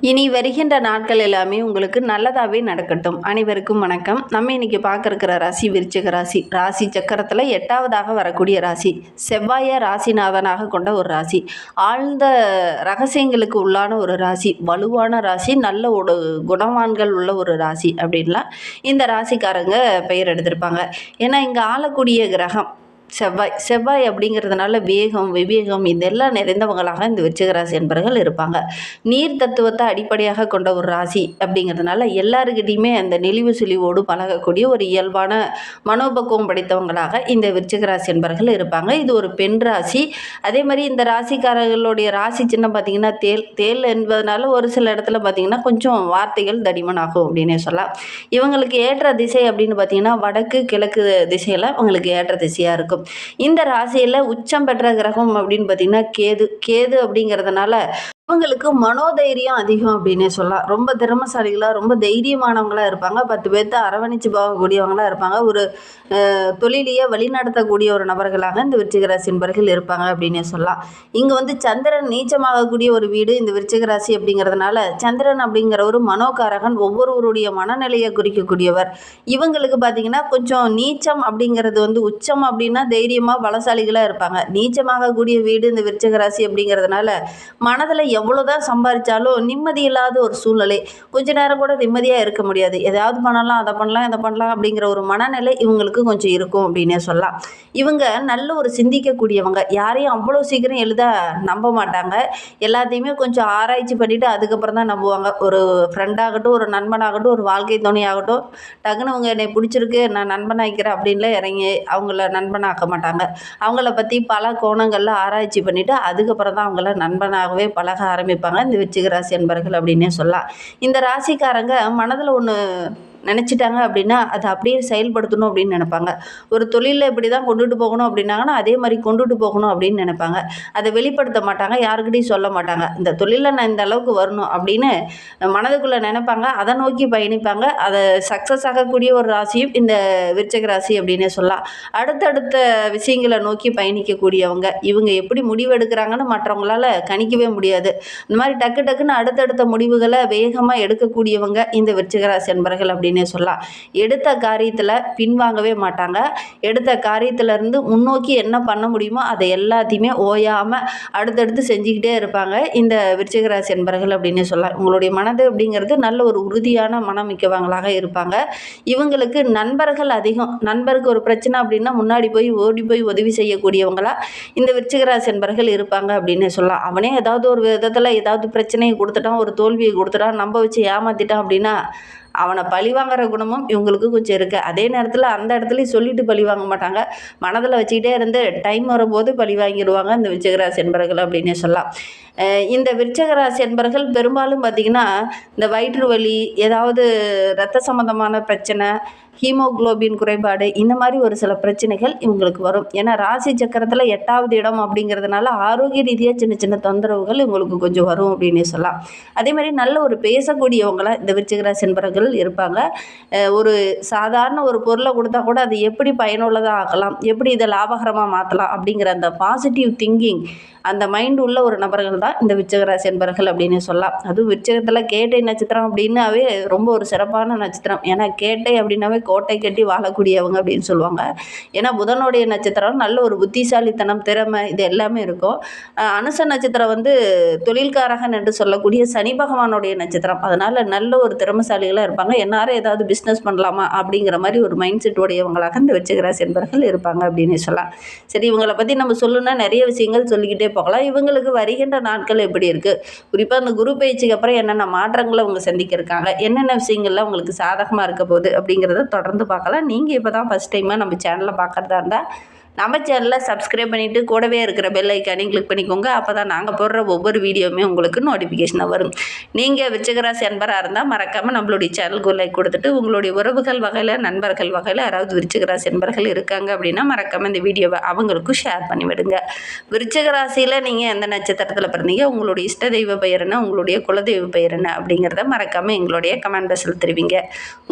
இனி வருகின்ற நாட்கள் எல்லாமே உங்களுக்கு நல்லதாகவே நடக்கட்டும். அனைவருக்கும் வணக்கம். நம்ம இன்னைக்கு பார்க்க இருக்கிற ராசி விருச்சிக ராசி. ராசி சக்கரத்தில் 8வதாக வரக்கூடிய ராசி. செவ்வாயை ராசிநாதனாக கொண்ட ஒரு ராசி. ஆழ்ந்த ரகசியங்களுக்கு உள்ளான ஒரு ராசி. வலுவான ராசி. நல்ல ஒரு குணவான்கள் உள்ள ஒரு ராசி அப்படின்லாம் இந்த ராசிக்காரங்க பெயர் எடுத்திருப்பாங்க. ஏன்னா இங்கே ஆளக்கூடிய கிரகம் செவ்வாய் அப்படிங்கிறதுனால வேகம், விவேகம் இதெல்லாம் நிறைந்தவங்களாக இந்த விருச்சிக ராசி என்பவர்கள் இருப்பாங்க. நீர் தத்துவத்தை அடிப்படையாக கொண்ட ஒரு ராசி அப்படிங்கிறதுனால எல்லாருக்கிட்டையுமே அந்த நெளிவு சுழிவோடு பழகக்கூடிய ஒரு இயல்பான மனோபக்குவம் படைத்தவங்களாக இந்த விருச்சிக ராசி என்பவர்கள் இருப்பாங்க. இது ஒரு பெண் ராசி. அதே மாதிரி இந்த ராசிக்காரர்களுடைய ராசி சின்னம் பார்த்திங்கன்னா தேல் என்பதனால ஒரு சில இடத்துல பார்த்திங்கன்னா கொஞ்சம் வார்த்தைகள் தடிமனாகும் அப்படின்னே சொல்லலாம். இவங்களுக்கு ஏற்ற திசை அப்படின்னு பார்த்திங்கன்னா வடக்கு கிழக்கு திசையில் அவங்களுக்கு ஏற்ற திசையாக இருக்கும். இந்த ராசியில் உச்சம் பெற்ற கிரகம் அப்படின்னு பார்த்தீங்கன்னா கேது அப்படிங்கிறதுனால இவங்களுக்கு மனோதைரியம் அதிகம் அப்படின்னே சொல்லலாம். ரொம்ப திறமசாலிகளாக ரொம்ப தைரியமானவங்களாக இருப்பாங்க. 10 பேர்த்த அரவணைச்சு போகக்கூடியவங்களாக இருப்பாங்க. ஒரு தொழிலையே வழிநடத்தக்கூடிய ஒரு நபர்களாக இந்த விருச்சிக ராசி என்பவர்கள் இருப்பாங்க அப்படின்னே சொல்லலாம். இங்கே வந்து சந்திரன் நீச்சமாகக்கூடிய ஒரு வீடு இந்த விருச்சிக ராசி அப்படிங்கிறதுனால சந்திரன் அப்படிங்கிற ஒரு மனோகாரகன் ஒவ்வொருவருடைய மனநிலையை குறிக்கக்கூடியவர். இவங்களுக்கு பார்த்திங்கன்னா கொஞ்சம் நீச்சம் அப்படிங்கிறது வந்து உச்சம் அப்படின்னா தைரியமாக பலசாலிகளாக இருப்பாங்க. நீச்சமாகக்கூடிய வீடு இந்த விருச்சிக ராசி அப்படிங்கிறதுனால மனதில் எவ்வளோதான் சம்பாதிச்சாலும் நிம்மதி இல்லாத ஒரு சூழ்நிலை. கொஞ்ச நேரம் கூட நிம்மதியாக இருக்க முடியாது. எதாவது பண்ணலாம், அதை பண்ணலாம், இதை பண்ணலாம் அப்படிங்கிற ஒரு மனநிலை இவங்களுக்கு கொஞ்சம் இருக்கும் அப்படின்னே சொல்லலாம். இவங்க நல்ல ஒரு சிந்திக்கக்கூடியவங்க. யாரையும் அவ்வளோ சீக்கிரம் நம்ப மாட்டாங்க. எல்லாத்தையுமே கொஞ்சம் ஆராய்ச்சி பண்ணிவிட்டு அதுக்கப்புறம் தான் நம்புவாங்க. ஒரு ஃப்ரெண்டாகட்டும், ஒரு நண்பனாகட்டும், ஒரு வாழ்க்கை துணையாகட்டும், டக்குன்னு அவங்க என்னை பிடிச்சிருக்கு நான் நண்பனாக்கிறேன் அப்படின்லாம் இறங்கி அவங்கள நண்பனாக்க மாட்டாங்க. அவங்கள பற்றி பல கோணங்களில் ஆராய்ச்சி பண்ணிவிட்டு அதுக்கப்புறம் தான் அவங்கள நண்பனாகவே பழக ஆரம்பிப்பாங்க இந்த விருச்சிக ராசி என்பவர்கள் அப்படின்னே சொல்லலாம். இந்த ராசிக்காரங்க மனதில் ஒன்று நினச்சிட்டாங்க அப்படின்னா அதை அப்படியே செயல்படுத்தணும் அப்படின்னு நினைப்பாங்க. ஒரு தொழிலில் இப்படி தான் கொண்டுட்டு போகணும் அப்படின்னாங்கன்னா அதே மாதிரி கொண்டுட்டு போகணும் அப்படின்னு நினைப்பாங்க. அதை வெளிப்படுத்த மாட்டாங்க, யாருக்கிட்டையும் சொல்ல மாட்டாங்க. இந்த தொழிலில் நான் இந்த அளவுக்கு வரணும் அப்படின்னு மனதுக்குள்ளே நினைப்பாங்க. அதை நோக்கி பயணிப்பாங்க. அதை சக்ஸஸ் ஆகக்கூடிய ஒரு ராசியும் இந்த விருச்சிக ராசி அப்படின்னே சொல்லலாம். அடுத்தடுத்த விஷயங்களை நோக்கி பயணிக்கக்கூடியவங்க. இவங்க எப்படி முடிவு எடுக்கிறாங்கன்னு மற்றவங்களால கணிக்கவே முடியாது. இந்த மாதிரி டக்குன்னு அடுத்தடுத்த முடிவுகளை வேகமாக எடுக்கக்கூடியவங்க இந்த விருச்சிக ராசி என்பவர்கள் அப்படின்னு சொல்லலாம். எடுத்த காரியத்தில் பின்வாங்கவே மாட்டாங்க. எடுத்த காரியத்திலிருந்து முன்னோக்கி என்ன பண்ண முடியுமோ அதை எல்லாத்தையுமே ஓயாமல் அடுத்தடுத்து செஞ்சுக்கிட்டே இருப்பாங்க இந்த விருச்சிக ராசி என்பவர்கள் அப்படின்னு சொல்லலாம். உங்களுடைய மனது அப்படிங்கிறது நல்ல ஒரு உறுதியான மனம் மிக்கவங்களாக இருப்பாங்க. இவங்களுக்கு நண்பர்கள் அதிகம். நண்பருக்கு ஒரு பிரச்சனை அப்படின்னா முன்னாடி போய் ஓடி போய் உதவி செய்யக்கூடியவங்களா இந்த விருச்சிக ராசி என்பவர்கள் இருப்பாங்க அப்படின்னு சொல்லலாம். அவனே ஏதாவது ஒரு விதத்தில் ஏதாவது பிரச்சனையை கொடுத்துட்டான், ஒரு தோல்வியை கொடுத்துட்டான், நம்ப வச்சு ஏமாத்திட்டான் அப்படின்னா அவனை பழிவாங்கிற குணமும் இவங்களுக்கு கொஞ்சம் இருக்குது. அதே நேரத்தில் அந்த இடத்துலையும் சொல்லிட்டு பழி வாங்க மாட்டாங்க. மனதில் வச்சுக்கிட்டே இருந்து டைம் வரும்போது பழி வாங்கிடுவாங்க இந்த விருச்சிக ராசி என்பவர்கள் அப்படின்னே சொல்லலாம். இந்த விருச்சிக ராசி என்பவர்கள் பெரும்பாலும் பார்த்திங்கன்னா இந்த வயிற்று வலி, ஏதாவது இரத்த சம்பந்தமான பிரச்சனை, ஹீமோகுளோபின் குறைபாடு, இந்த மாதிரி ஒரு சில பிரச்சனைகள் இவங்களுக்கு வரும். ஏன்னா ராசி சக்கரத்தில் 8வது இடம் அப்படிங்கிறதுனால ஆரோக்கிய ரீதியாக சின்ன சின்ன தொந்தரவுகள் இவங்களுக்கு கொஞ்சம் வரும் அப்படின்னே சொல்லலாம். அதே மாதிரி நல்ல ஒரு பேசக்கூடியவங்களாக இந்த விருச்சிக ராசி என்பவர்கள் இருப்பாங்க. ஒரு சாதாரண ஒரு பொருளை கொடுத்தா கூட அது எப்படி பயனுள்ளதாக ஆக்கலாம், எப்படி இதை லாபகரமாக மாற்றலாம் அப்படிங்கிற அந்த பாசிட்டிவ் திங்கிங், அந்த மைண்ட் உள்ள ஒரு நபர்கள் தான் இந்த விருச்சிக ராசி என்பவர்கள் அப்படின்னு சொல்லலாம். அதுவும் விருச்சிகத்தில் கேட்டை நட்சத்திரம் அப்படின்னாவே ரொம்ப ஒரு சிறப்பான நட்சத்திரம். ஏன்னா கேட்டை அப்படின்னாவே கோட்டை கட்டி வாழக்கூடியவங்க அப்படின்னு சொல்லுவாங்க. ஏன்னா புதனுடைய நட்சத்திரம் நல்ல ஒரு புத்திசாலித்தனம், திறமை இது எல்லாமே இருக்கும். அனுச நட்சத்திரம் வந்து தொழில்காரகன் என்று சொல்லக்கூடிய சனி பகவானுடைய நட்சத்திரம். அதனால் நல்ல ஒரு திறமைசாலிகளாக இருப்பாங்க. எல்லாரும் ஏதாவது பிஸ்னஸ் பண்ணலாமா அப்படிங்கிற மாதிரி ஒரு மைண்ட் செட் உடையவங்களாக இந்த விருச்சிக ராசி என்பவர்கள் இருப்பாங்க அப்படின்னு சொல்லலாம். சரி, இவங்களை பற்றி நம்ம சொல்லணும்னா நிறைய விஷயங்கள் சொல்லிக்கிட்டே போகலாம். இவங்களுக்கு வருகின்ற நாட்கள் எப்படி இருக்குது, குறிப்பாக அந்த குரு பயிற்சிக்கு அப்புறம் என்னென்ன மாற்றங்களை அவங்க சந்திக்க இருக்காங்க, என்னென்ன விஷயங்கள்லாம் உங்களுக்கு சாதகமாக இருக்க போகுது அப்படிங்கிறத தொடர்ந்து பார்க்கலாம். நீங்கள் இப்போ தான் ஃபஸ்ட் டைமாக நம்ம சேனலை பார்க்குறதா இருந்தால் நம்ம சேனலில் சப்ஸ்கிரைப் பண்ணிவிட்டு கூடவே இருக்கிற பெல் ஐக்கானையும் கிளிக் பண்ணிக்கோங்க. அப்போ தான் நாங்கள் போடுற ஒவ்வொரு வீடியோவுமே உங்களுக்கு நோட்டிஃபிகேஷனாக வரும். நீங்கள் விருச்சிக ராசி அன்பராக இருந்தால் மறக்காமல் நம்மளுடைய சேனலுக்கு லைக் கொடுத்துட்டு உங்களுடைய உறவுகள் வகையில், நண்பர்கள் வகையில் யாராவது விருச்சிக ராசி அன்பர்கள் இருக்காங்க அப்படின்னா மறக்காமல் இந்த வீடியோவை அவங்களுக்கும் ஷேர் பண்ணிவிடுங்க. விருச்சிக ராசியில் நீங்கள் எந்த நட்சத்திரத்தில் பிறந்தீங்க, உங்களுடைய இஷ்ட தெய்வ பெயர் என்ன, உங்களுடைய குலதெய்வ பெயர் என்ன அப்படிங்கிறத மறக்காமல் எங்களுடைய கமெண்ட் பாக்ஸில் தெரிவிங்க.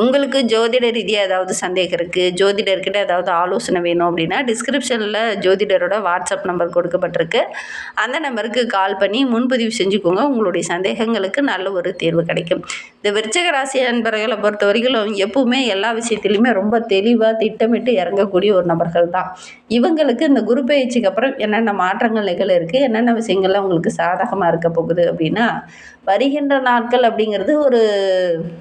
உங்களுக்கு ஜோதிட ரீதியாக ஏதாவது சந்தேகம் இருக்குது, ஜோதிடர்கிட்ட ஏதாவது ஆலோசனை வேணும் அப்படின்னா டிஸ்கிரிப்ஷனில் ஜோதிடரோட வாட்ஸ்அப் நம்பர் கொடுக்கப்பட்டிருக்கு. அந்த நம்பருக்கு கால் பண்ணி முன்பதிவு செஞ்சுக்கோங்க. உங்களுடைய சந்தேகங்களுக்கு நல்ல ஒரு தீர்வு கிடைக்கும். இந்த விருச்சிக ராசி அன்பர்களை பொறுத்த வரைக்கும் எப்பவுமே எல்லா விஷயத்திலையுமே ரொம்ப தெளிவாக திட்டமிட்டு இறங்கக்கூடிய ஒரு நபர்கள் தான். இவங்களுக்கு இந்த குரு பயிற்சிக்கு அப்புறம் என்னென்ன மாற்றங்கள் நிகழ இருக்குது, என்னென்ன விஷயங்கள்லாம் உங்களுக்கு சாதகமாக இருக்க போகுது அப்படின்னா, வருகின்ற நாட்கள் அப்படிங்கிறது ஒரு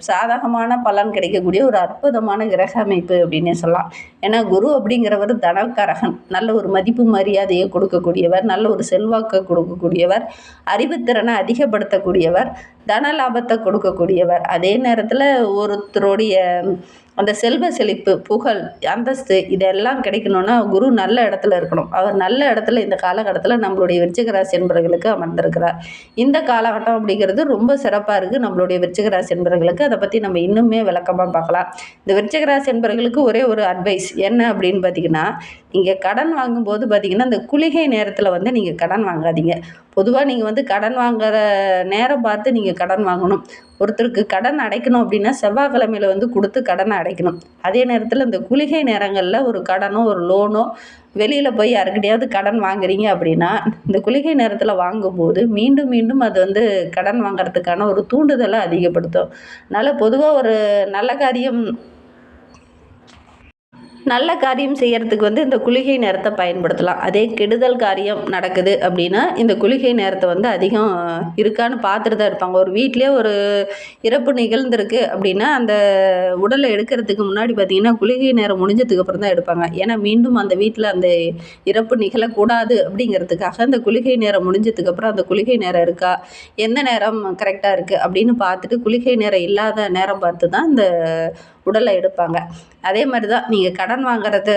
சாதகமான பலன் கிடைக்கக்கூடிய ஒரு அற்புதமான கிரக அமைப்பு அப்படின்னே சொல்லலாம். ஏன்னா குரு அப்படிங்கிறவர் தனக்காரகன், நல்ல ஒரு மதிப்பு மரியாதையை கொடுக்கக்கூடியவர், நல்ல ஒரு செல்வாக்கை கொடுக்கக்கூடியவர், அறிவுத்திறனை அதிகப்படுத்தக்கூடியவர், தன லாபத்தை கொடுக்கக்கூடியவர். அதே நேரத்தில் ஒருத்தருடைய அந்த செல்வ செழிப்பு, புகழ், அந்தஸ்து இதெல்லாம் கிடைக்கணும்னா குரு நல்ல இடத்துல இருக்கணும். அவர் நல்ல இடத்துல இந்த காலகட்டத்தில் நம்மளுடைய விருச்சிக ராசி என்பவர்களுக்கு அமர்ந்திருக்கிறார். இந்த காலகட்டம் அப்படிங்கிறது ரொம்ப சிறப்பாக இருக்குது நம்மளுடைய விருச்சிக ராசி என்பவர்களுக்கு. அதை பற்றி நம்ம இன்னுமே விளக்கமாக பார்க்கலாம். இந்த விருச்சிக ராசி என்பவர்களுக்கு ஒரே ஒரு அட்வைஸ் என்ன அப்படின்னு பார்த்தீங்கன்னா, நீங்கள் கடன் வாங்கும்போது பார்த்தீங்கன்னா இந்த குளிகை நேரத்தில் வந்து நீங்கள் கடன் வாங்காதீங்க. பொதுவாக நீங்கள் கடன் வாங்குற நேரம் பார்த்து நீங்கள் கடன் வாங்கணும். ஒருத்தருக்கு கடன் அடைக்கணும் அப்படின்னா செவ்வாய்க்கிழமையில் கொடுத்து கடனை அடைக்கணும். அதே நேரத்தில் இந்த குளிகை நேரங்களில் ஒரு கடனோ ஒரு லோனோ வெளியில் போய் யாருக்கிட்டையாவது கடன் வாங்குறீங்க அப்படின்னா, இந்த குளிகை நேரத்தில் வாங்கும்போது மீண்டும் மீண்டும் அது கடன் வாங்குறதுக்கான ஒரு தூண்டுதலை அதிகப்படுத்தும். அதனால் பொதுவாக ஒரு நல்ல காரியம் செய்கிறதுக்கு இந்த குளிகை நேரத்தை பயன்படுத்தலாம். அதே கெடுதல் காரியம் நடக்குது அப்படின்னா இந்த குளிகை நேரத்தை அதிகம் இருக்கான்னு பார்த்துட்டு தான் இருப்பாங்க. ஒரு வீட்டிலே ஒரு இறப்பு நிகழ்ந்திருக்கு அப்படின்னா அந்த உடலை எடுக்கிறதுக்கு முன்னாடி பார்த்திங்கன்னா குளிகை நேரம் முடிஞ்சதுக்கு அப்புறம் தான் எடுப்பாங்க. ஏன்னா மீண்டும் அந்த வீட்டில் அந்த இறப்பு நிகழக்கூடாது அப்படிங்கிறதுக்காக அந்த குளிகை நேரம் முடிஞ்சதுக்கப்புறம் அந்த குளிகை நேரம் இருக்கா, எந்த நேரம் கரெக்டாக இருக்குது அப்படின்னு பார்த்துட்டு குளிகை நேரம் இல்லாத நேரம் பார்த்து தான் இந்த உடலை எடுப்பாங்க. அதே மாதிரி தான் நீங்கள் கடன் வாங்குறது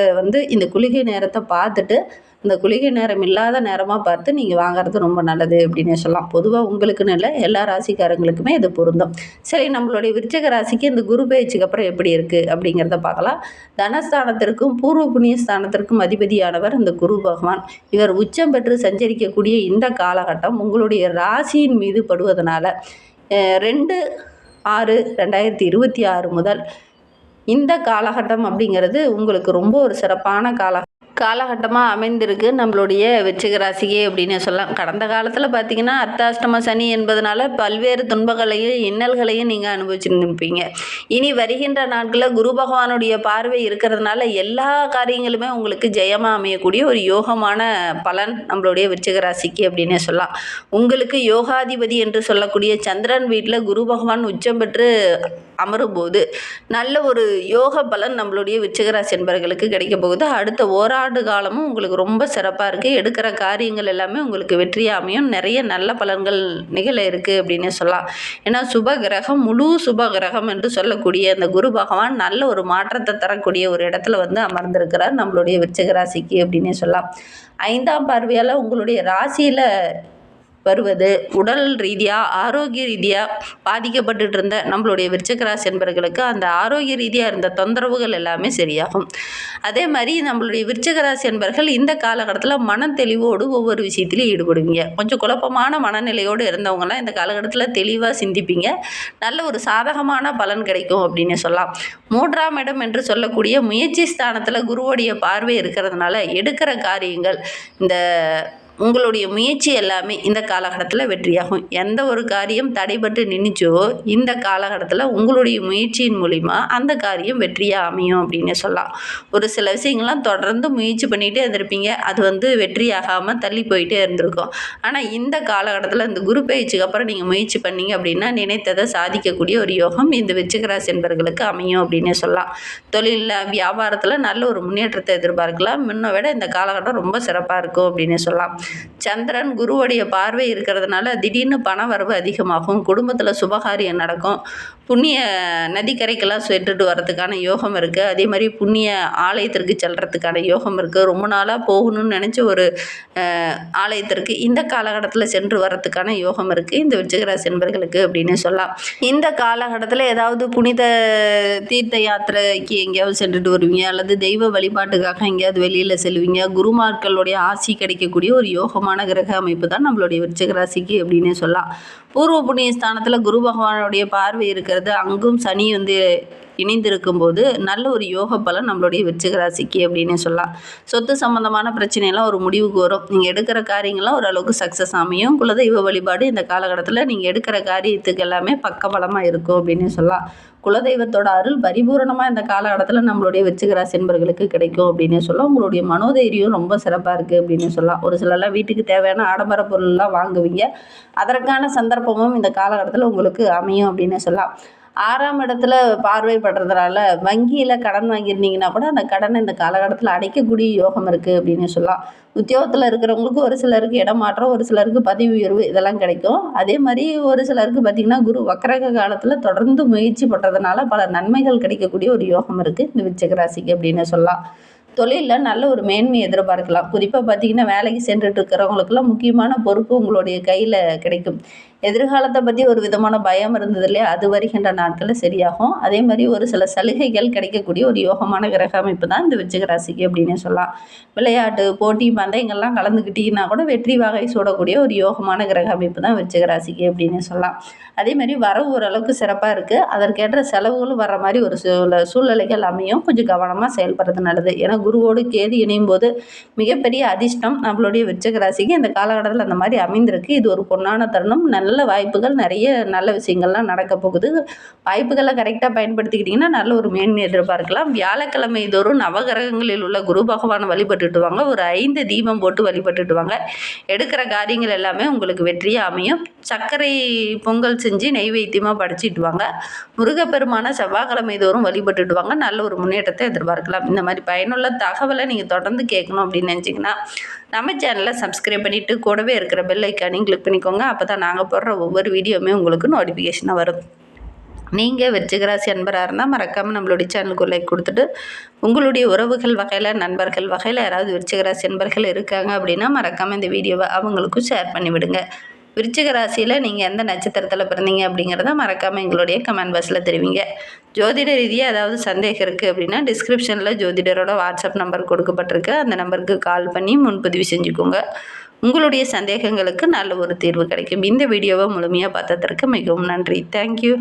இந்த குளிகை நேரத்தை பார்த்துட்டு, இந்த குளிகை நேரம் இல்லாத நேரமாக பார்த்து நீங்கள் வாங்குறது ரொம்ப நல்லது அப்படின்னே சொல்லலாம். பொதுவாக உங்களுக்குன்னு இல்லை, எல்லா ராசிக்காரங்களுக்குமே இது பொருந்தும். சரி, நம்மளுடைய விருச்சிக ராசிக்கு இந்த குரு பயிற்சிக்கு அப்புறம் எப்படி இருக்குது அப்படிங்கிறத பார்க்கலாம். தனஸ்தானத்திற்கும் பூர்வ புண்ணிய ஸ்தானத்திற்கும் அதிபதியானவர் இந்த குரு பகவான். இவர் உச்சம் பெற்று சஞ்சரிக்கக்கூடிய இந்த காலகட்டம் உங்களுடைய ராசியின் மீது படுவதனால 2/6/2026 முதல் இந்த காலகட்டம் அப்படிங்கிறது உங்களுக்கு ரொம்ப ஒரு சிறப்பான காலகட்டமாக அமைந்திருக்கு நம்மளுடைய விருச்சிக ராசிக்கு அப்படின்னு சொல்லலாம். கடந்த காலத்தில் பார்த்திங்கன்னா அர்த்தாஷ்டம சனி என்பதனால பல்வேறு துன்பங்களையும் இன்னல்களையும் நீங்கள் அனுபவிச்சுருப்பீங்க. இனி வருகின்ற நாட்களில் குரு பகவானுடைய பார்வை இருக்கிறதுனால எல்லா காரியங்களுமே உங்களுக்கு ஜெயமாக அமையக்கூடிய ஒரு யோகமான பலன் நம்மளுடைய விருச்சிக ராசிக்கு அப்படின்னே சொல்லலாம். உங்களுக்கு யோகாதிபதி என்று சொல்லக்கூடிய சந்திரன் வீட்டில் குரு பகவான் உச்சம் பெற்று அமரும்போது நல்ல ஒரு யோக பலன் நம்மளுடைய விருச்சிக ராசி என்பவர்களுக்கு கிடைக்க போகுது. அடுத்த ஓராண்டு காலமும் உங்களுக்கு ரொம்ப சிறப்பாக இருக்குது. எடுக்கிற காரியங்கள் எல்லாமே உங்களுக்கு வெற்றியாக அமையும். நிறைய நல்ல பலன்கள் நிகழ இருக்குது அப்படின்னு சொல்லலாம். ஏன்னா சுபகிரகம், முழு சுபகிரகம் என்று சொல்லக்கூடிய அந்த குரு பகவான் நல்ல ஒரு மாற்றத்தை தரக்கூடிய ஒரு இடத்துல அமர்ந்திருக்கிறார் நம்மளுடைய விருச்சிக ராசிக்கு அப்படின்னே சொல்லலாம். 5ஆம் பார்வையால் உங்களுடைய ராசியில் வருவது உடல் ரீதியாக ஆரோக்கிய ரீதியாக பாதிக்கப்பட்டுட்டு இருந்த நம்மளுடைய விருச்சிக ராசி என்பவர்களுக்கு அந்த ஆரோக்கிய ரீதியாக இருந்த தொந்தரவுகள் எல்லாமே சரியாகும். அதே மாதிரி நம்மளுடைய விருச்சிக ராசி என்பவர்கள் இந்த காலகட்டத்தில் மன தெளிவோடு ஒவ்வொரு விஷயத்திலையும் ஈடுபடுவீங்க. கொஞ்சம் குழப்பமான மனநிலையோடு இருந்தவங்களாம் இந்த காலகட்டத்தில் தெளிவாக சிந்திப்பீங்க. நல்ல ஒரு சாதகமான பலன் கிடைக்கும் அப்படின்னு சொல்லலாம். 3ஆம் இடம் என்று சொல்லக்கூடிய முயற்சி ஸ்தானத்தில் குருவோடைய பார்வை இருக்கிறதுனால எடுக்கிற காரியங்கள், இந்த உங்களுடைய முயற்சி எல்லாமே இந்த காலகட்டத்தில் வெற்றியாகும். எந்த ஒரு காரியம் தடைபட்டு நின்றுச்சோ இந்த காலகட்டத்தில் உங்களுடைய முயற்சியின் மூலிமா அந்த காரியம் வெற்றியாக அமையும் அப்படின்னு சொல்லலாம். ஒரு சில விஷயங்கள்லாம் தொடர்ந்து முயற்சி பண்ணிகிட்டே இருந்திருப்பீங்க, அது வெற்றியாகாமல் தள்ளி போயிட்டே இருந்திருக்கும். ஆனால் இந்த காலகட்டத்தில் இந்த குரு பயிற்சிக்கு அப்புறம் நீங்கள் முயற்சி பண்ணீங்க அப்படின்னா நினைத்ததை சாதிக்கக்கூடிய ஒரு யோகம் இந்த விருச்சிக ராசி என்பவர்களுக்கு அமையும் அப்படின்னே சொல்லலாம். தொழிலில், வியாபாரத்தில் நல்ல ஒரு முன்னேற்றத்தை எதிர்பார்க்கலாம். முன்ன விட இந்த காலகட்டம் ரொம்ப சிறப்பாக இருக்கும் அப்படின்னு சொல்லலாம். சந்திரன் குருவுடைய பார்வை இருக்கிறதுனால திடீர்னு பண வரவு அதிகமாகும். குடும்பத்தில் சுபகாரியம் நடக்கும். புண்ணிய நதிக்கரைக்கெல்லாம் சென்றுட்டு வர்றதுக்கான யோகம் இருக்குது. அதே மாதிரி புண்ணிய ஆலயத்திற்கு செல்றதுக்கான யோகம் இருக்குது. ரொம்ப நாளாக போகணும்னு நினச்ச ஒரு ஆலயத்திற்கு இந்த காலகட்டத்தில் சென்று வர்றதுக்கான யோகம் இருக்குது இந்த விருச்சிக ராசி என்பவர்களுக்கு அப்படின்னு சொல்லலாம். இந்த காலகட்டத்தில் ஏதாவது புனித தீர்த்த யாத்திரைக்கு எங்கேயாவது சென்றுட்டு வருவீங்க, அல்லது தெய்வ வழிபாட்டுக்காக எங்கேயாவது வெளியில் செல்வீங்க. குருமார்களுடைய ஆசி கிடைக்கக்கூடிய ஒரு யோகமான கிரக அமைப்பு தான் நம்மளுடைய விருச்சிக ராசிக்கு அப்படின்னு சொல்லலாம். பூர்வ புண்ணிய ஸ்தானத்தில் குரு பகவானுடைய பார்வை இருக்கிறது. அங்கும் சனி இணைந்திருக்கும் போது நல்ல ஒரு யோக பலன் நம்மளுடைய விருச்சிக ராசிக்கு அப்படின்னு சொல்லலாம். சொத்து சம்பந்தமான பிரச்சனையெல்லாம் ஒரு முடிவுக்கு வரும். நீங்கள் எடுக்கிற காரியங்கள்லாம் ஓரளவுக்கு சக்ஸஸ் அமையும். குலதெய்வ வழிபாடு இந்த காலகட்டத்தில் நீங்கள் எடுக்கிற காரியத்துக்கு எல்லாமே பக்கபலமாக இருக்கும் அப்படின்னு சொல்லலாம். குலதெய்வத்தோட அருள் பரிபூரணமாக இந்த காலகட்டத்தில் நம்மளுடைய விருச்சிக ராசி என்பர்களுக்கு கிடைக்கும் அப்படின்னு சொல்லலாம். உங்களுடைய மனோதைரியம் ரொம்ப சிறப்பாக இருக்குது அப்படின்னு சொல்லலாம். ஒரு சிலர்லாம் வீட்டுக்கு தேவையான ஆடம்பர பொருள்லாம் வாங்குவீங்க. அதற்கான சந்தர்ப்பமும் இந்த காலகட்டத்தில் உங்களுக்கு அமையும் அப்படின்னு சொல்லலாம். 6ஆம் இடத்துல பார்வைப்படுறதுனால வங்கியில் கடன் வாங்கியிருந்தீங்கன்னா கூட அந்த கடனை இந்த காலகட்டத்தில் அடைக்கக்கூடிய யோகம் இருக்குது அப்படின்னு சொல்லலாம். உத்தியோகத்தில் இருக்கிறவங்களுக்கு ஒரு சிலருக்கு இடமாற்றம், ஒரு சிலருக்கு பதவி உயர்வு இதெல்லாம் கிடைக்கும். அதே மாதிரி ஒரு சிலருக்கு பார்த்திங்கன்னா குரு வக்கரக காலத்தில் தொடர்ந்து முயற்சி பண்ணுறதுனால பல நன்மைகள் கிடைக்கக்கூடிய ஒரு யோகம் இருக்குது இந்த விருச்சிக ராசிக்கு அப்படின்னு சொல்லலாம். தொழிலில் நல்ல ஒரு மேன்மை எதிர்பார்க்கலாம். குறிப்பாக பார்த்திங்கன்னா வேலைக்கு சென்றுட்டு இருக்கிறவங்களுக்கெல்லாம் முக்கியமான பொறுப்பு உங்களுடைய கையில் கிடைக்கும். எதிர்காலத்தை பற்றி ஒரு விதமான பயம் இருந்தது இல்லையா, அது வருகின்ற நாட்களில் சரியாகும். அதே மாதிரி ஒரு சில சலுகைகள் கிடைக்கக்கூடிய ஒரு யோகமான கிரக அமைப்பு தான் இந்த விருச்சிக ராசிக்கு அப்படின்னு சொல்லலாம். விளையாட்டு போட்டி பந்தயங்கள்லாம் கலந்துக்கிட்டிங்கன்னா கூட வெற்றி வகை சூடக்கூடிய ஒரு யோகமான கிரக அமைப்பு தான் விருச்சிக ராசிக்கு அப்படின்னு சொல்லலாம். அதே மாதிரி வரவு ஓரளவுக்கு சிறப்பாக இருக்குது. அதற்கேற்ற செலவுகளும் வர மாதிரி ஒரு சூழ்நிலைகள் அமையும். கொஞ்சம் கவனமாக செயல்படுறது நல்லது. ஏன்னா குருவோடு கேது இணையும் போது மிகப்பெரிய அதிர்ஷ்டம் நம்மளுடைய விருச்சிக ராசிக்கு இந்த காலகட்டத்தில் அந்த மாதிரி அமைந்திருக்கு. இது ஒரு பொன்னான தருணம். நல்ல வாய்ப்புகள், நிறைய நல்ல விஷயங்கள்லாம் நடக்க போகுது. வாய்ப்புகளை கரெக்டாக பயன்படுத்திக்கிட்டிங்கன்னா நல்ல ஒரு மேன்மை எதிர்பார்க்கலாம். வியாழக்கிழமை தோறும் நவகிரகங்களில் உள்ள குரு பகவானை வழிபட்டுட்டு வாங்க. ஒரு 5 தீபம் போட்டு வழிபட்டுட்டு வாங்க. எடுக்கிற காரியங்கள் எல்லாமே உங்களுக்கு வெற்றியாக அமையும். சர்க்கரை பொங்கல் செஞ்சு நெய்வேத்தியமாக படைச்சிட்டு வாங்க. முருகப்பெருமான செவ்வாய்க்கிழமை தோறும் வழிபட்டுட்டு வாங்க. நல்ல ஒரு முன்னேற்றத்தை எதிர்பார்க்கலாம். இந்த மாதிரி பயனுள்ள தகவலை நீங்கள் தொடர்ந்து கேட்கணும் அப்படின்னு நினச்சிங்கன்னா நம்ம சேனலை சப்ஸ்கிரைப் பண்ணிவிட்டு கூடவே இருக்கிற பெல் ஐக்கானையும் கிளிக் பண்ணிக்கோங்க. அப்போ தான் நாங்கள் போடுற ஒவ்வொரு வீடியோவுமே உங்களுக்கு நோட்டிஃபிகேஷனாக வரும். நீங்கள் விருச்சிக ராசி அன்பராக இருந்தால் மறக்காமல் நம்மளுடைய சேனலுக்கு லைக் கொடுத்துட்டு, உங்களுடைய உறவுகள் வகையில் நண்பர்கள் வகையில் யாராவது விருச்சிக ராசி அன்பர்கள் இருக்காங்க அப்படின்னா மறக்காமல் இந்த வீடியோவை அவங்களுக்கும் ஷேர் பண்ணிவிடுங்க. விருச்சிக ராசியில் நீங்கள் எந்த நட்சத்திரத்தில் பிறந்தீங்க அப்படிங்கிறத மறக்காமல் எங்களுடைய கமெண்ட் பாக்ஸில் தெரிவிங்க. ஜோதிட ரீதியாக ஏதாவது சந்தேகம் இருக்குது அப்படின்னா டிஸ்கிரிப்ஷனில் ஜோதிடரோட வாட்ஸ்அப் நம்பர் கொடுக்கப்பட்டிருக்கு. அந்த நம்பருக்கு கால் பண்ணி முன்பதிவு செஞ்சுக்கோங்க. உங்களுடைய சந்தேகங்களுக்கு நல்ல ஒரு தீர்வு கிடைக்கும். இந்த வீடியோவை முழுமையாக பார்த்ததற்கு மிகவும் நன்றி. தேங்க்யூ.